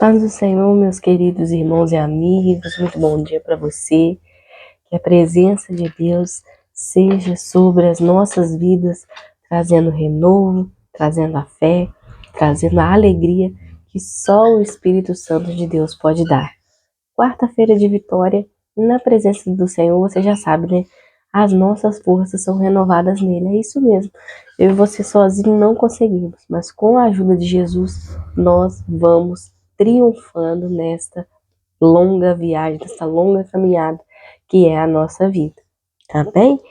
Paz do Senhor, meus queridos irmãos e amigos, muito bom dia para você. Que a presença de Deus seja sobre as nossas vidas, trazendo renovo, trazendo a fé, trazendo a alegria que só o Espírito Santo de Deus pode dar. Quarta-feira de vitória, na presença do Senhor, você já sabe, né? As nossas forças são renovadas nele, é isso mesmo. Eu e você sozinho não conseguimos, mas com a ajuda de Jesus, nós vamos triunfando nesta longa viagem, nessa longa caminhada que é a nossa vida. Amém?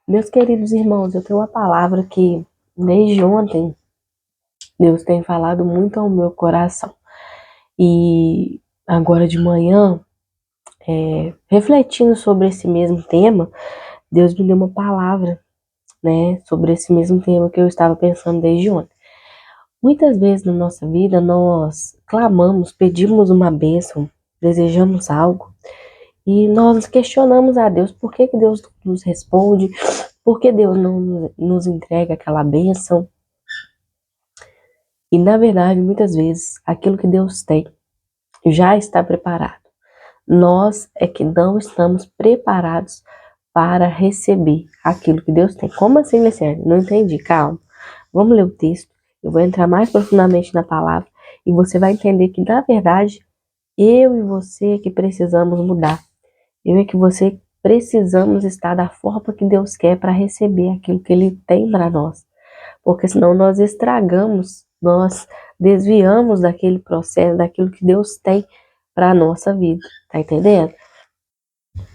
Meus queridos irmãos, eu tenho uma palavra que desde ontem Deus tem falado muito ao meu coração. E agora de manhã, refletindo sobre esse mesmo tema, Deus me deu uma palavra, né, sobre esse mesmo tema que eu estava pensando desde ontem. Muitas vezes na nossa vida nós clamamos, pedimos uma bênção, desejamos algo e nós questionamos a Deus por que Deus não nos responde, por que Deus não nos entrega aquela bênção. E na verdade, muitas vezes, aquilo que Deus tem já está preparado. Nós é que não estamos preparados para receber aquilo que Deus tem. Como assim, Luciane? Não entendi, calma. Vamos ler o texto, eu vou entrar mais profundamente na palavra e você vai entender que, na verdade, eu e você que precisamos mudar. Eu e que você precisamos estar da forma que Deus quer para receber aquilo que Ele tem para nós. Porque senão nós estragamos, nós desviamos daquele processo, daquilo que Deus tem para a nossa vida. Tá entendendo?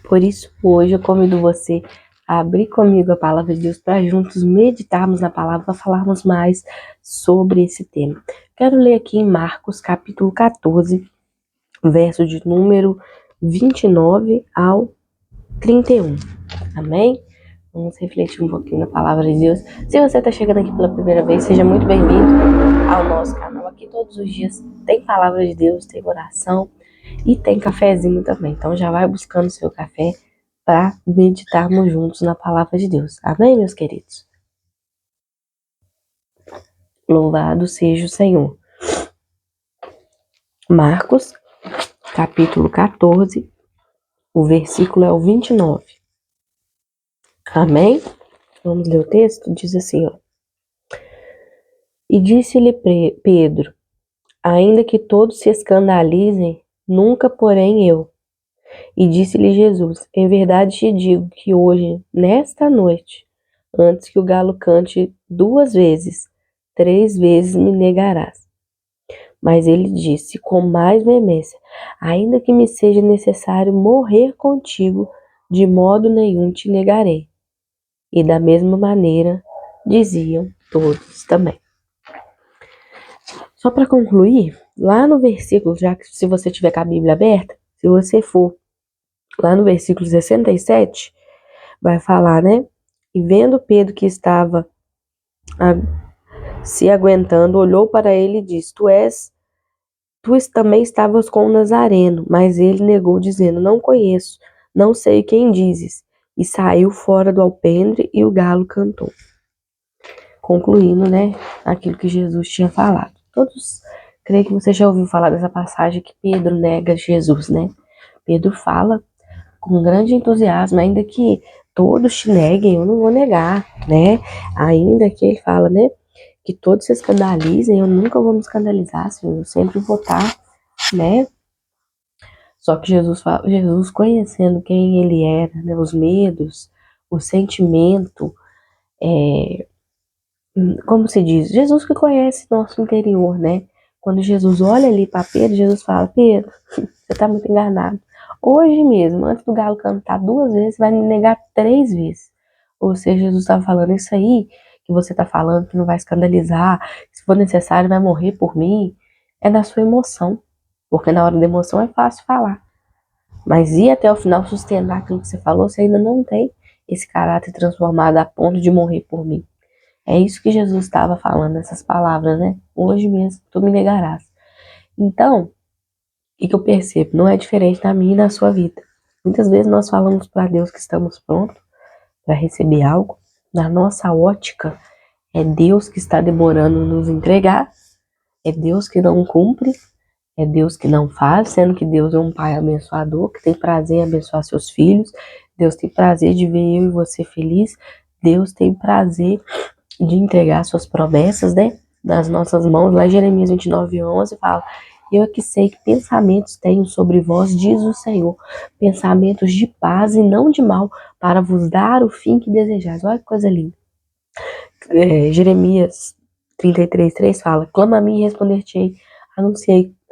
Por isso, hoje eu convido você a abrir comigo a palavra de Deus para juntos meditarmos na palavra, para falarmos mais sobre esse tema. Quero ler aqui em Marcos, capítulo 14, verso de número 29 ao 31. Amém? Vamos refletir um pouquinho na palavra de Deus. Se você está chegando aqui pela primeira vez, seja muito bem-vindo ao nosso canal. Aqui todos os dias tem palavra de Deus, tem oração e tem cafezinho também. Então já vai buscando o seu café para meditarmos juntos na palavra de Deus. Amém, meus queridos? Louvado seja o Senhor. Marcos, capítulo 14, o versículo é o 29. Amém? Vamos ler o texto? Diz assim, ó. E disse-lhe Pedro, ainda que todos se escandalizem, nunca porém eu. E disse-lhe Jesus, em verdade te digo que hoje, nesta noite, antes que o galo cante 2 vezes, 3 vezes me negarás. Mas ele disse com mais veemência, ainda que me seja necessário morrer contigo, de modo nenhum te negarei. E da mesma maneira diziam todos também. Só para concluir, lá no versículo, já que se você tiver com a Bíblia aberta, se você for lá no versículo 67, vai falar, né? E vendo Pedro que estava se aguentando, olhou para ele e disse, tu também estavas com o Nazareno. Mas ele negou, dizendo, não conheço, não sei quem dizes. E saiu fora do alpendre e o galo cantou. Concluindo, né, aquilo que Jesus tinha falado. Todos, creio que você já ouviu falar dessa passagem que Pedro nega Jesus, né? Pedro fala com grande entusiasmo, ainda que todos te neguem, eu não vou negar, né? Ainda que ele fala, né, que todos se escandalizem, eu nunca vou me escandalizar, Senhor, eu sempre vou estar, né? Só que Jesus conhecendo quem ele era, né, os medos, o sentimento, como se diz, Jesus que conhece nosso interior, né? Quando Jesus olha ali para Pedro, Jesus fala, Pedro, você está muito enganado. Hoje mesmo, antes do galo cantar 2 vezes, vai me negar 3 vezes. Ou seja, Jesus estava falando isso aí, que você está falando, que não vai escandalizar, se for necessário vai morrer por mim, é da sua emoção. Porque na hora da emoção é fácil falar. Mas ir até o final sustentar aquilo que você falou, você ainda não tem esse caráter transformado a ponto de morrer por mim. É isso que Jesus estava falando, essas palavras, né? Hoje mesmo, tu me negarás. Então, o que eu percebo? Não é diferente na minha e na sua vida. Muitas vezes nós falamos para Deus que estamos prontos para receber algo. Na nossa ótica, é Deus que está demorando nos entregar. É Deus que não cumpre. É Deus que não faz, sendo que Deus é um pai abençoador, que tem prazer em abençoar seus filhos. Deus tem prazer de ver eu e você feliz. Deus tem prazer de entregar suas promessas, né, nas nossas mãos. Lá em Jeremias 29:11 fala: eu é que sei que pensamentos tenho sobre vós, diz o Senhor, pensamentos de paz e não de mal, para vos dar o fim que desejais. Olha que coisa linda. Jeremias 33:3 fala: clama a mim e responder-te-ei,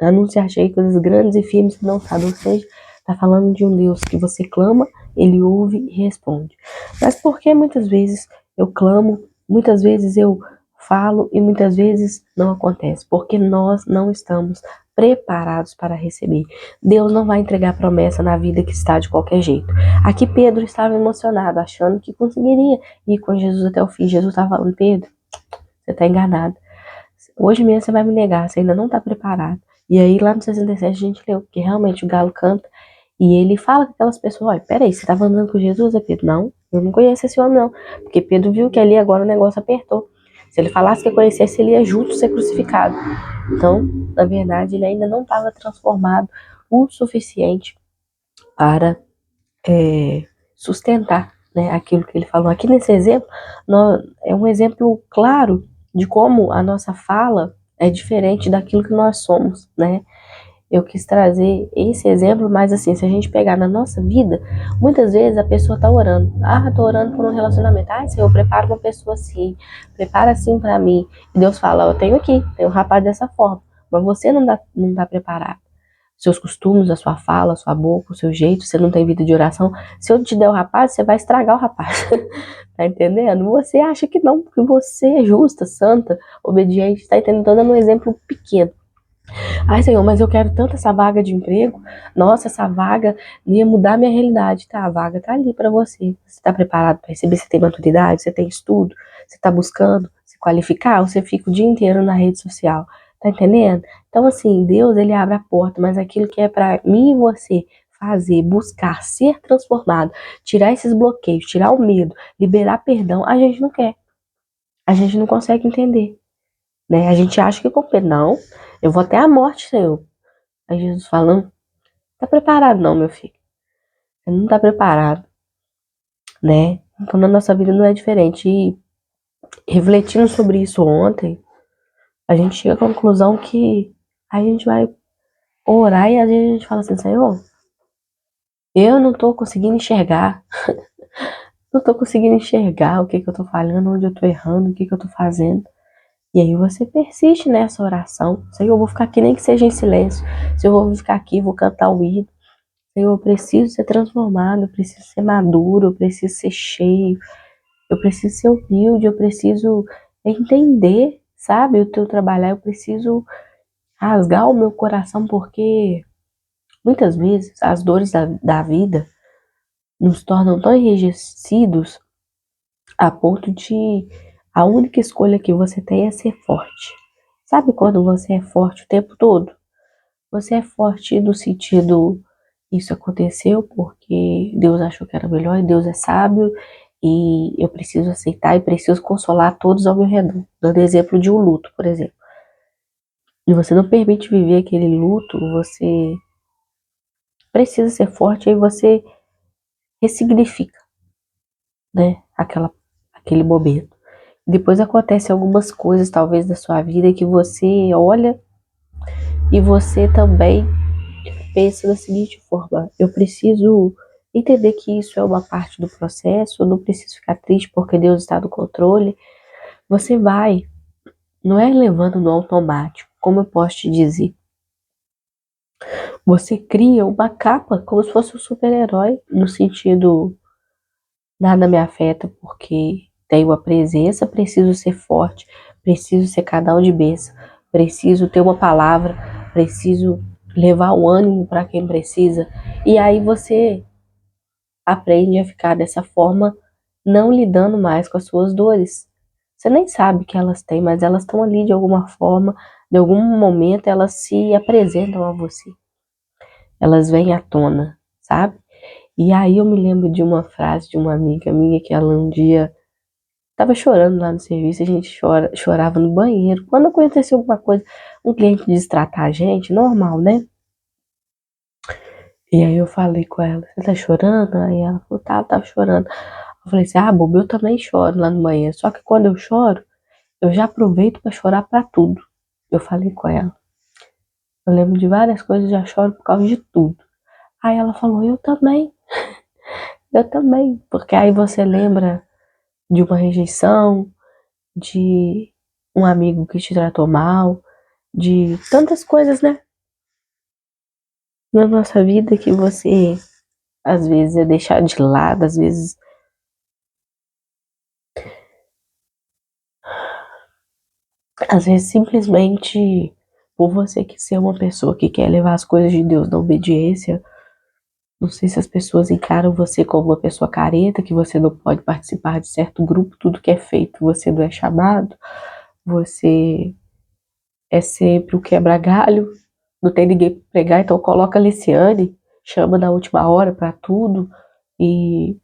anunciar-te-ei coisas grandes e firmes que não sabem. Ou seja, está falando de um Deus que você clama, ele ouve e responde. Mas por que muitas vezes eu clamo, muitas vezes eu falo e muitas vezes não acontece? Porque nós não estamos preparados para receber. Deus não vai entregar promessa na vida que está de qualquer jeito. Aqui Pedro estava emocionado, achando que conseguiria ir com Jesus até o fim. Jesus estava falando: Pedro, você está enganado. Hoje mesmo você vai me negar, você ainda não está preparado. E aí lá no 67 a gente leu que realmente o galo canta e ele fala com aquelas pessoas: olha, peraí, você estava andando com Jesus? É Pedro: não, eu não conheço esse homem não. Porque Pedro viu que ali agora o negócio apertou. Se ele falasse que conhecesse, ele ia junto ser crucificado. Então, na verdade, ele ainda não estava transformado o suficiente para sustentar, né, aquilo que ele falou. Aqui nesse exemplo, é um exemplo claro de como a nossa fala é diferente daquilo que nós somos, né? Eu quis trazer esse exemplo, mas assim, se a gente pegar na nossa vida, muitas vezes a pessoa tá orando. Ah, tô orando por um relacionamento. Ah, Senhor, prepara uma pessoa assim, prepara assim para mim. E Deus fala: eu tenho aqui, tenho um rapaz dessa forma, mas você não tá preparado. Seus costumes, a sua fala, a sua boca, o seu jeito, você não tem vida de oração. Se eu te der o rapaz, você vai estragar o rapaz. Tá entendendo? Você acha que não, porque você é justa, santa, obediente. Tá entendendo? Tô dando um exemplo pequeno. Ai, Senhor, mas eu quero tanto essa vaga de emprego. Nossa, essa vaga ia mudar a minha realidade. Tá, a vaga tá ali pra você. Você tá preparado pra receber? Você tem maturidade? Você tem estudo? Você tá buscando se qualificar? Ou você fica o dia inteiro na rede social? Tá entendendo? Então, assim, Deus, ele abre a porta, mas aquilo que é pra mim e você fazer, buscar, ser transformado, tirar esses bloqueios, tirar o medo, liberar perdão, a gente não quer. A gente não consegue entender, né? A gente acha que compreende. Não, eu vou até a morte, Senhor. Aí Jesus falando: tá preparado não, meu filho. Você não tá preparado, né? Então na nossa vida não é diferente. E refletindo sobre isso ontem, a gente chega à conclusão que a gente vai orar e às vezes a gente fala assim: Senhor, eu não tô conseguindo enxergar. Não tô conseguindo enxergar o que que eu tô falhando, onde eu tô errando, o que que eu tô fazendo. E aí você persiste nessa oração. Senhor, eu vou ficar aqui nem que seja em silêncio. Senhor, eu vou ficar aqui, vou cantar o hino. Senhor, eu preciso ser transformado, eu preciso ser maduro, eu preciso ser cheio, eu preciso ser humilde, eu preciso entender, sabe, o teu trabalhar, eu preciso rasgar o meu coração, porque muitas vezes as dores da vida nos tornam tão enrijecidos a ponto de a única escolha que você tem é ser forte. Sabe quando você é forte o tempo todo? Você é forte no sentido: isso aconteceu porque Deus achou que era melhor e Deus é sábio e eu preciso aceitar e preciso consolar todos ao meu redor. Dando exemplo de um luto, por exemplo. E você não permite viver aquele luto, você precisa ser forte, aí você ressignifica, né, aquele momento. Depois acontecem algumas coisas, talvez, da sua vida que você olha e você também pensa da seguinte forma: eu preciso entender que isso é uma parte do processo, eu não preciso ficar triste porque Deus está no controle. Você vai, não é levando no automático, como eu posso te dizer. Você cria uma capa como se fosse um super-herói, no sentido: nada me afeta porque tenho a presença, preciso ser forte, preciso ser canal de bênção, preciso ter uma palavra, preciso levar o ânimo para quem precisa. E aí você aprende a ficar dessa forma, não lidando mais com as suas dores. Você nem sabe que elas têm, mas elas estão ali de alguma forma, de algum momento elas se apresentam a você. Elas vêm à tona, sabe? E aí eu me lembro de uma frase de uma amiga minha que ela um dia estava chorando lá no serviço, a gente chorava no banheiro. Quando aconteceu alguma coisa um cliente destratar a gente, normal, né? E aí eu falei com ela, você tá chorando? Aí ela falou, tá chorando. Eu falei assim, bobo, eu também choro lá no banheiro. Só que quando eu choro, eu já aproveito pra chorar pra tudo. Eu falei com ela. Eu lembro de várias coisas, já choro por causa de tudo. Aí ela falou, eu também. Porque aí você lembra de uma rejeição, de um amigo que te tratou mal, de tantas coisas, né? Na nossa vida que você às vezes é deixar de lado, às vezes simplesmente por você que ser uma pessoa que quer levar as coisas de Deus na obediência. Não sei se as pessoas encaram você como uma pessoa careta, que você não pode participar de certo grupo, tudo que é feito você não é chamado, você é sempre o quebra-galho, não tem ninguém pra pregar, então coloca a Liciane, chama na última hora pra tudo, e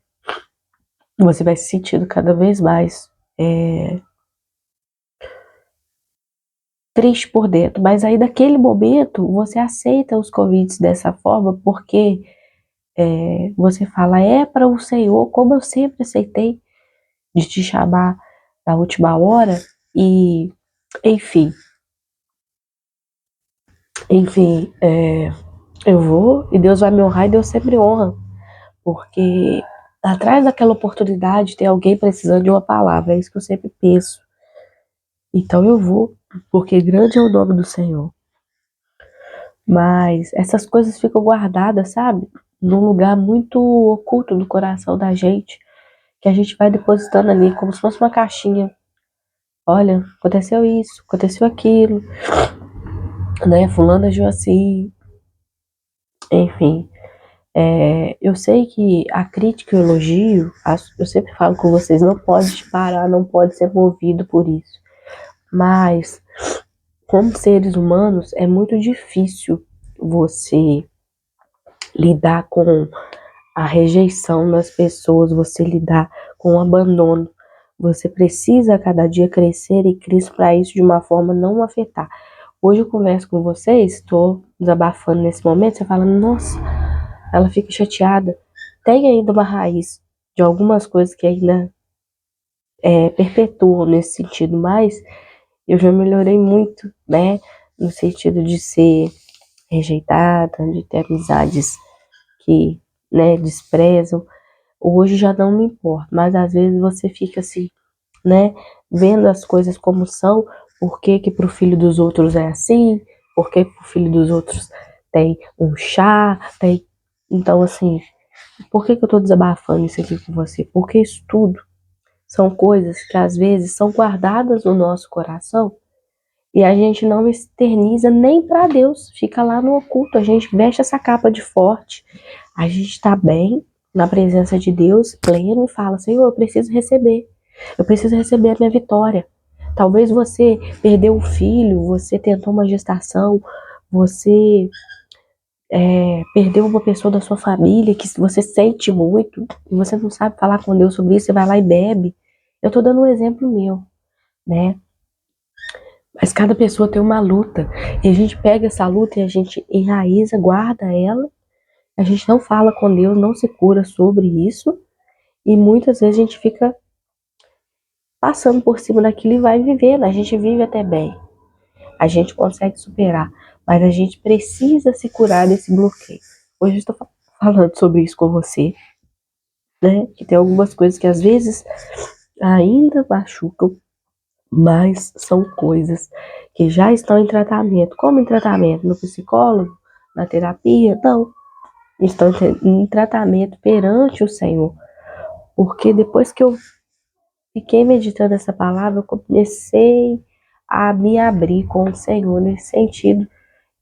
você vai se sentindo cada vez mais triste por dentro. Mas aí naquele momento você aceita os convites dessa forma, porque você fala, é para o Senhor, como eu sempre aceitei de te chamar na última hora, e enfim, enfim, eu vou e Deus vai me honrar e Deus sempre honra, porque atrás daquela oportunidade tem alguém precisando de uma palavra, é isso que eu sempre penso. Então eu vou, porque grande é o nome do Senhor. Mas essas coisas ficam guardadas, sabe? Num lugar muito oculto do coração da gente, que a gente vai depositando ali como se fosse uma caixinha. Olha, aconteceu isso, aconteceu aquilo, né? Fulano agiu assim, enfim. Eu sei que a crítica e o elogio, eu sempre falo com vocês, não pode parar, não pode ser movido por isso. Mas, como seres humanos, é muito difícil você lidar com a rejeição das pessoas, você lidar com o abandono. Você precisa a cada dia crescer em Cristo para isso de uma forma não afetar. Hoje eu converso com vocês, estou desabafando nesse momento, você fala, nossa, ela fica chateada. Tem ainda uma raiz de algumas coisas que ainda perpetuam nesse sentido, mas eu já melhorei muito, né? No sentido de ser rejeitada, de ter amizades que, né, desprezam. Hoje já não me importa, mas às vezes você fica assim, né, vendo as coisas como são, por que que pro filho dos outros é assim, por que pro filho dos outros tem um chá, tem... Então, assim, por que que eu tô desabafando isso aqui com você? Porque isso tudo são coisas que às vezes são guardadas no nosso coração e a gente não externiza nem para Deus, fica lá no oculto, a gente veste essa capa de forte, a gente está bem na presença de Deus, pleno, e fala, Senhor, eu preciso receber a minha vitória. Talvez você perdeu um filho, você tentou uma gestação, você perdeu uma pessoa da sua família que você sente muito, e você não sabe falar com Deus sobre isso, você vai lá e bebe. Eu tô dando um exemplo meu, né? Mas cada pessoa tem uma luta. E a gente pega essa luta e a gente enraiza, guarda ela. A gente não fala com Deus, não se cura sobre isso. E muitas vezes a gente fica passando por cima daquilo e vai vivendo. A gente vive até bem. A gente consegue superar. Mas a gente precisa se curar desse bloqueio. Hoje eu estou falando sobre isso com você, né? Que tem algumas coisas que às vezes ainda machucam, mas são coisas que já estão em tratamento. Como em tratamento? No psicólogo? Na terapia? Não. Estão em tratamento perante o Senhor. Porque depois que eu fiquei meditando essa palavra, eu comecei a me abrir com o Senhor nesse sentido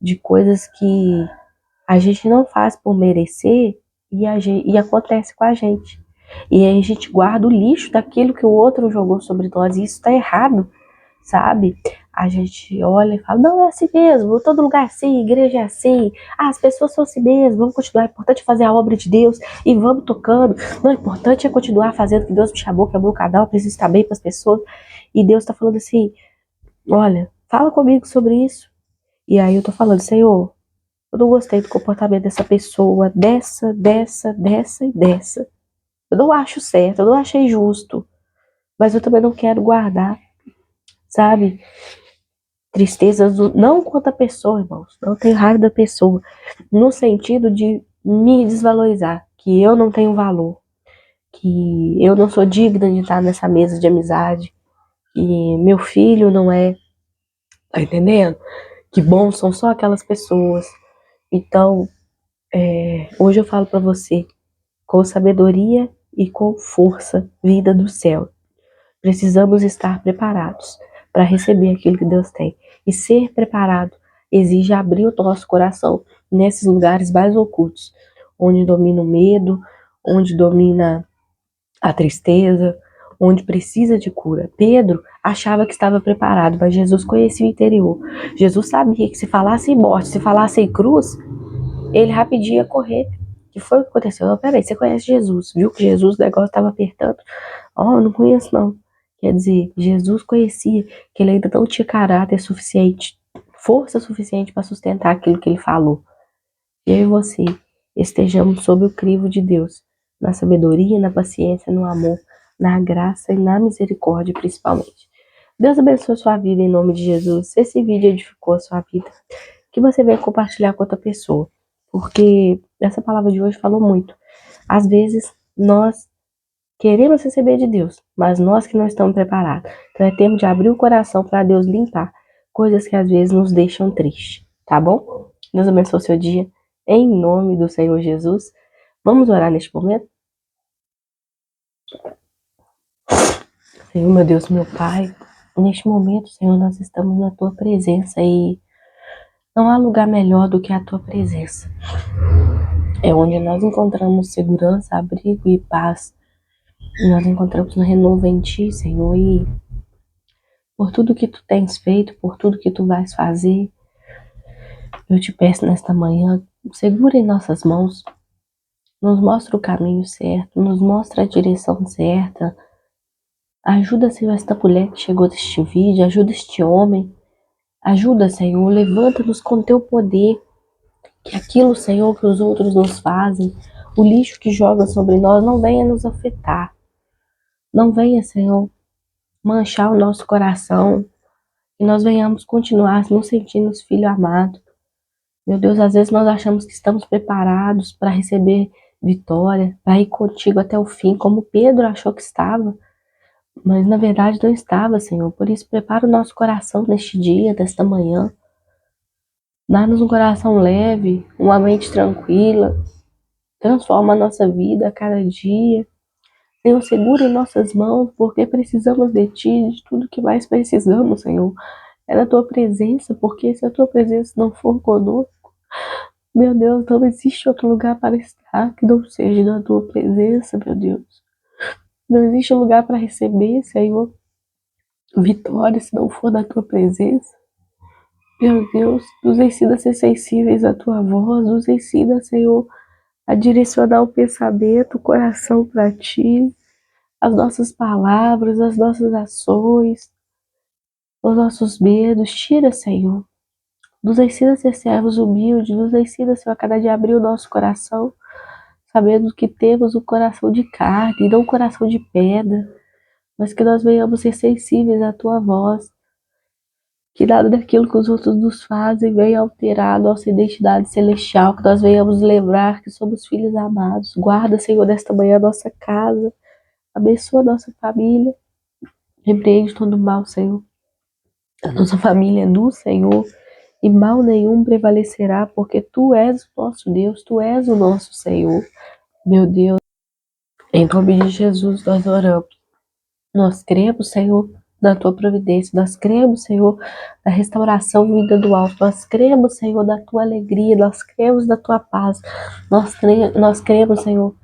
de coisas que a gente não faz por merecer e acontece com a gente. E aí a gente guarda o lixo daquilo que o outro jogou sobre nós, e isso está errado, sabe? A gente olha e fala, não, é assim mesmo, todo lugar é assim, igreja é assim, as pessoas são assim mesmo, vamos continuar, é importante fazer a obra de Deus e vamos tocando, não, é importante é continuar fazendo o que Deus me chamou, que é o meu canal, eu preciso estar bem para as pessoas, e Deus está falando assim, olha, fala comigo sobre isso, E aí eu tô falando, Senhor, eu não gostei do comportamento dessa pessoa, dessa e dessa. Eu não acho certo, eu não achei justo. Mas eu também não quero guardar, sabe? Tristezas, não quanto a pessoa, irmãos. Não tenho raiva da pessoa. No sentido de me desvalorizar. Que eu não tenho valor. Que eu não sou digna de estar nessa mesa de amizade. Que meu filho não é. Tá entendendo? Que bom são só aquelas pessoas. Então, hoje eu falo pra você. Com sabedoria e com força, vida do céu. Precisamos estar preparados para receber aquilo que Deus tem. E ser preparado exige abrir o nosso coração nesses lugares mais ocultos, onde domina o medo, onde domina a tristeza, onde precisa de cura. Pedro achava que estava preparado, mas Jesus conhecia o interior. Jesus sabia que se falasse em morte, se falasse em cruz, ele rapidinho ia correr. O que foi o que aconteceu? Não, peraí, você conhece Jesus, viu que Jesus, o negócio estava apertando. Oh, não conheço não. Quer dizer, Jesus conhecia que ele ainda não tinha caráter suficiente, força suficiente para sustentar aquilo que ele falou. Eu e você estejamos sob o crivo de Deus, na sabedoria, na paciência, no amor, na graça e na misericórdia, principalmente. Deus abençoe a sua vida em nome de Jesus. Se esse vídeo edificou a sua vida, que você venha compartilhar com outra pessoa, porque essa palavra de hoje falou muito. Às vezes, nós queremos receber de Deus, mas nós que não estamos preparados. Então é tempo de abrir o coração para Deus limpar coisas que às vezes nos deixam tristes, tá bom? Deus abençoe o seu dia, em nome do Senhor Jesus. Vamos orar neste momento? Senhor, meu Deus, meu Pai, neste momento, Senhor, nós estamos na Tua presença e não há lugar melhor do que a Tua presença. É onde nós encontramos segurança, abrigo e paz. Nós encontramos no renovo em Ti, Senhor, e por tudo que Tu tens feito, por tudo que Tu vais fazer, eu te peço nesta manhã, segura em nossas mãos, nos mostra o caminho certo, nos mostra a direção certa. Ajuda, Senhor, esta mulher que chegou deste vídeo, ajuda este homem, ajuda, Senhor, levanta-nos com Teu poder, que aquilo, Senhor, que os outros nos fazem, o lixo que joga sobre nós, não venha nos afetar, não venha, Senhor, manchar o nosso coração, e nós venhamos continuar nos sentindo filho amado. Meu Deus, às vezes nós achamos que estamos preparados para receber vitória, para ir contigo até o fim, como Pedro achou que estava, mas na verdade não estava, Senhor. Por isso, prepara o nosso coração neste dia, desta manhã. Dá-nos um coração leve, uma mente tranquila. Transforma a nossa vida a cada dia. Senhor, segura em nossas mãos, porque precisamos de Ti, de tudo que mais precisamos, Senhor. É da Tua presença, porque se a Tua presença não for conosco, meu Deus, não existe outro lugar para estar que não seja na Tua presença, meu Deus. Não existe lugar para receber, Senhor, vitória se não for na Tua presença. Meu Deus, nos ensina a ser sensíveis à Tua voz, nos ensina, Senhor, a direcionar o pensamento, o coração para Ti, as nossas palavras, as nossas ações, os nossos medos. Tira, Senhor. Nos ensina a ser servos humildes, nos ensina, Senhor, a cada dia abrir o nosso coração, sabendo que temos um coração de carne e não um coração de pedra, mas que nós venhamos ser sensíveis à Tua voz, que nada daquilo que os outros nos fazem venha alterar a nossa identidade celestial, que nós venhamos lembrar que somos filhos amados. Guarda, Senhor, nesta manhã a nossa casa, abençoa a nossa família, repreende todo mal, Senhor. A nossa família é do Senhor e mal nenhum prevalecerá, porque Tu és o nosso Deus, Tu és o nosso Senhor. Meu Deus, em nome de Jesus nós oramos. Nós cremos, Senhor, na Tua providência. Nós cremos, Senhor, na restauração vinda do alto. Nós cremos, Senhor, na Tua alegria. Nós cremos na Tua paz. Nós cremos, Senhor,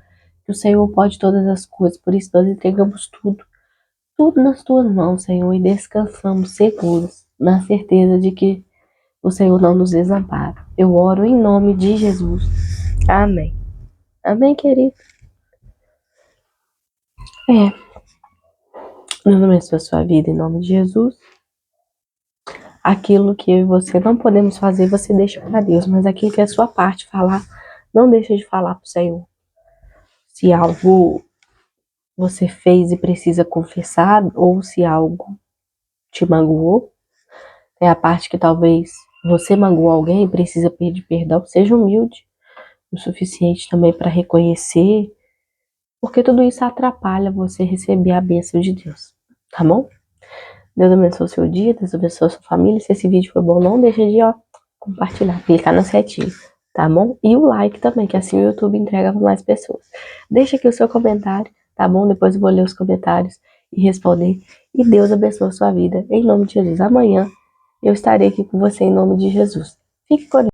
que o Senhor pode todas as coisas. Por isso nós entregamos tudo, tudo nas Tuas mãos, Senhor, e descansamos seguros, na certeza de que o Senhor não nos desampara. Eu oro em nome de Jesus. Amém. Amém, querido. Deus abençoe a sua vida em nome de Jesus. Aquilo que você não podemos fazer, você deixa para Deus, mas aquilo que é a sua parte falar, não deixa de falar para o Senhor. Se algo você fez e precisa confessar, ou se algo te magoou, é a parte que talvez você magoou alguém e precisa pedir perdão, seja humilde o suficiente também para reconhecer, porque tudo isso atrapalha você receber a bênção de Deus, tá bom? Deus abençoe o seu dia, Deus abençoe a sua família. Se esse vídeo foi bom, não deixa de compartilhar, clicar na setinha, tá bom? E o like também, que assim o YouTube entrega para mais pessoas. Deixa aqui o seu comentário, tá bom? Depois eu vou ler os comentários e responder. E Deus abençoe a sua vida, em nome de Jesus. Amanhã eu estarei aqui com você em nome de Jesus. Fique com Deus.